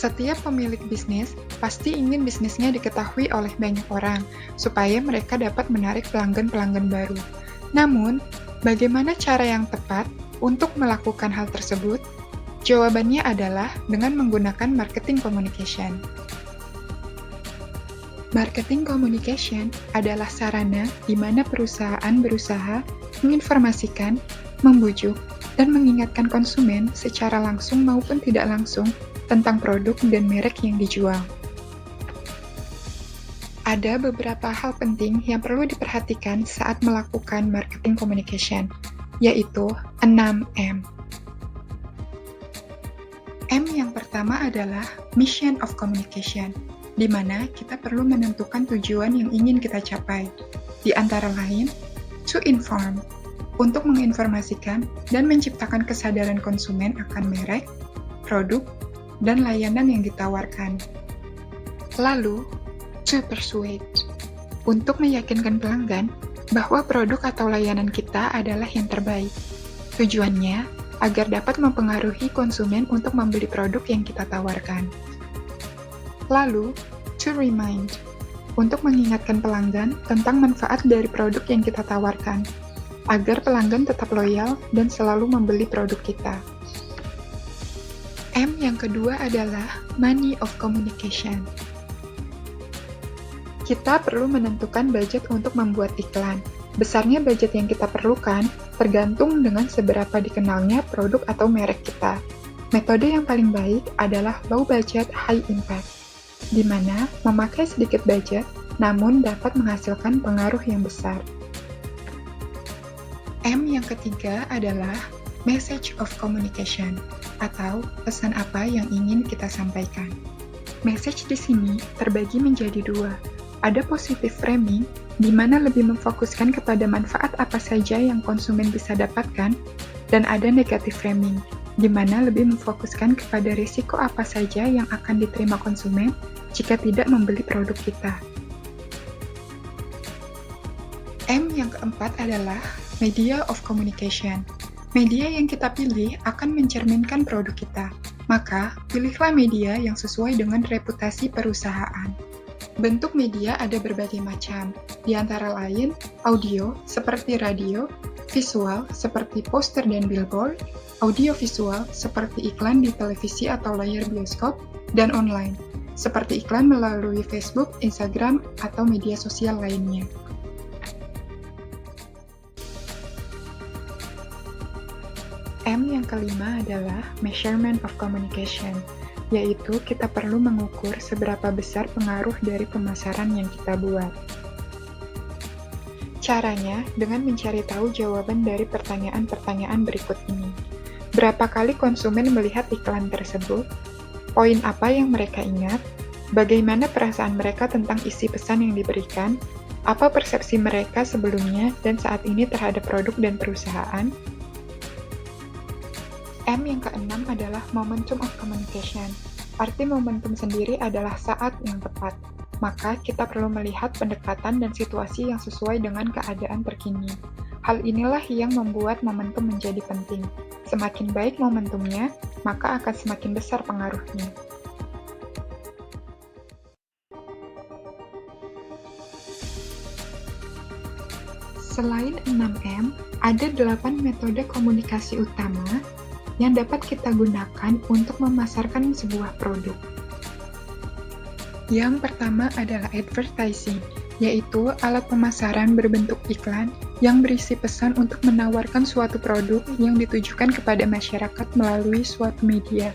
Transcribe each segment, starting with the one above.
Setiap pemilik bisnis pasti ingin bisnisnya diketahui oleh banyak orang, supaya mereka dapat menarik pelanggan-pelanggan baru. Namun, bagaimana cara yang tepat untuk melakukan hal tersebut? Jawabannya adalah dengan menggunakan marketing communication. Marketing communication adalah sarana di mana perusahaan berusaha menginformasikan, membujuk, dan mengingatkan konsumen secara langsung maupun tidak langsung tentang produk dan merek yang dijual. Ada beberapa hal penting yang perlu diperhatikan saat melakukan marketing communication, yaitu 6M. M yang pertama adalah mission of communication, di mana kita perlu menentukan tujuan yang ingin kita capai, di antara lain, to inform, untuk menginformasikan dan menciptakan kesadaran konsumen akan merek, produk, dan layanan yang ditawarkan. Lalu, to persuade, untuk meyakinkan pelanggan bahwa produk atau layanan kita adalah yang terbaik. Tujuannya agar dapat mempengaruhi konsumen untuk membeli produk yang kita tawarkan. Lalu, to remind, untuk mengingatkan pelanggan tentang manfaat dari produk yang kita tawarkan, agar pelanggan tetap loyal dan selalu membeli produk kita. M yang kedua adalah money of communication. Kita perlu menentukan budget untuk membuat iklan. Besarnya budget yang kita perlukan tergantung dengan seberapa dikenalnya produk atau merek kita. Metode yang paling baik adalah low budget, high impact, di mana memakai sedikit budget namun dapat menghasilkan pengaruh yang besar. M yang ketiga adalah message of communication, atau pesan apa yang ingin kita sampaikan. Message di sini terbagi menjadi dua. Ada positive framing, di mana lebih memfokuskan kepada manfaat apa saja yang konsumen bisa dapatkan, dan ada negative framing, di mana lebih memfokuskan kepada risiko apa saja yang akan diterima konsumen jika tidak membeli produk kita. M yang keempat adalah media of communication. Media yang kita pilih akan mencerminkan produk kita, maka pilihlah media yang sesuai dengan reputasi perusahaan. Bentuk media ada berbagai macam, di antara lain audio seperti radio, visual seperti poster dan billboard, audiovisual seperti iklan di televisi atau layar bioskop, dan online seperti iklan melalui Facebook, Instagram, atau media sosial lainnya. M yang kelima adalah measurement of communication, yaitu kita perlu mengukur seberapa besar pengaruh dari pemasaran yang kita buat. Caranya dengan mencari tahu jawaban dari pertanyaan-pertanyaan berikut ini. Berapa kali konsumen melihat iklan tersebut? Poin apa yang mereka ingat? Bagaimana perasaan mereka tentang isi pesan yang diberikan? Apa persepsi mereka sebelumnya dan saat ini terhadap produk dan perusahaan? M yang keenam adalah momentum of communication. Arti momentum sendiri adalah saat yang tepat. Maka kita perlu melihat pendekatan dan situasi yang sesuai dengan keadaan terkini. Hal inilah yang membuat momentum menjadi penting. Semakin baik momentumnya, maka akan semakin besar pengaruhnya. Selain 6M, ada 8 metode komunikasi utama yang dapat kita gunakan untuk memasarkan sebuah produk. Yang pertama adalah advertising, yaitu alat pemasaran berbentuk iklan yang berisi pesan untuk menawarkan suatu produk yang ditujukan kepada masyarakat melalui suatu media.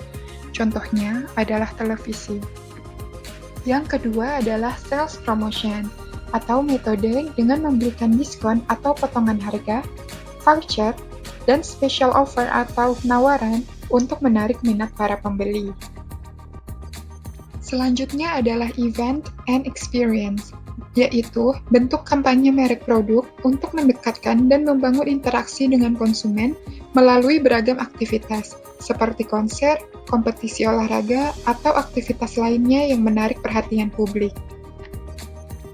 Contohnya adalah televisi. Yang kedua adalah sales promotion, atau metode dengan memberikan diskon atau potongan harga, voucher, dan special offer atau penawaran untuk menarik minat para pembeli. Selanjutnya adalah event and experience, yaitu bentuk kampanye merek produk untuk mendekatkan dan membangun interaksi dengan konsumen melalui beragam aktivitas, seperti konser, kompetisi olahraga, atau aktivitas lainnya yang menarik perhatian publik.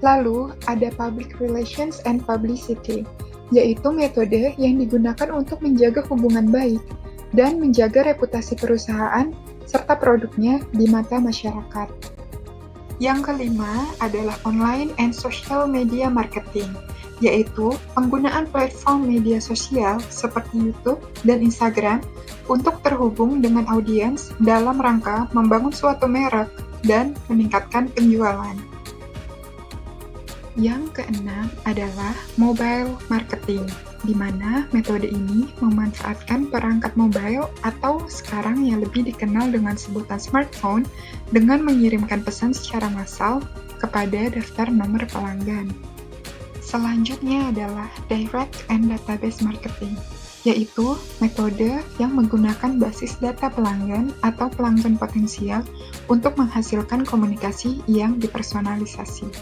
Lalu, ada public relations and publicity, yaitu metode yang digunakan untuk menjaga hubungan baik dan menjaga reputasi perusahaan serta produknya di mata masyarakat. Yang kelima adalah online and social media marketing, yaitu penggunaan platform media sosial seperti YouTube dan Instagram untuk terhubung dengan audiens dalam rangka membangun suatu merek dan meningkatkan penjualan. Yang keenam adalah mobile marketing, di mana metode ini memanfaatkan perangkat mobile atau sekarang yang lebih dikenal dengan sebutan smartphone dengan mengirimkan pesan secara massal kepada daftar nomor pelanggan. Selanjutnya adalah direct and database marketing, yaitu metode yang menggunakan basis data pelanggan atau pelanggan potensial untuk menghasilkan komunikasi yang dipersonalisasi.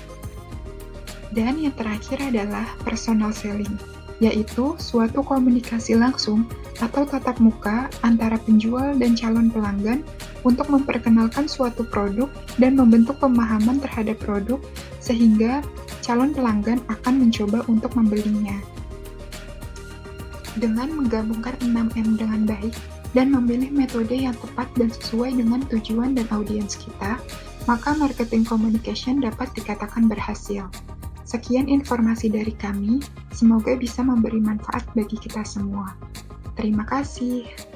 Dan yang terakhir adalah personal selling, yaitu suatu komunikasi langsung atau tatap muka antara penjual dan calon pelanggan untuk memperkenalkan suatu produk dan membentuk pemahaman terhadap produk sehingga calon pelanggan akan mencoba untuk membelinya. Dengan menggabungkan 6M dengan baik dan memilih metode yang tepat dan sesuai dengan tujuan dan audiens kita, maka marketing communication dapat dikatakan berhasil. Sekian informasi dari kami, semoga bisa memberi manfaat bagi kita semua. Terima kasih.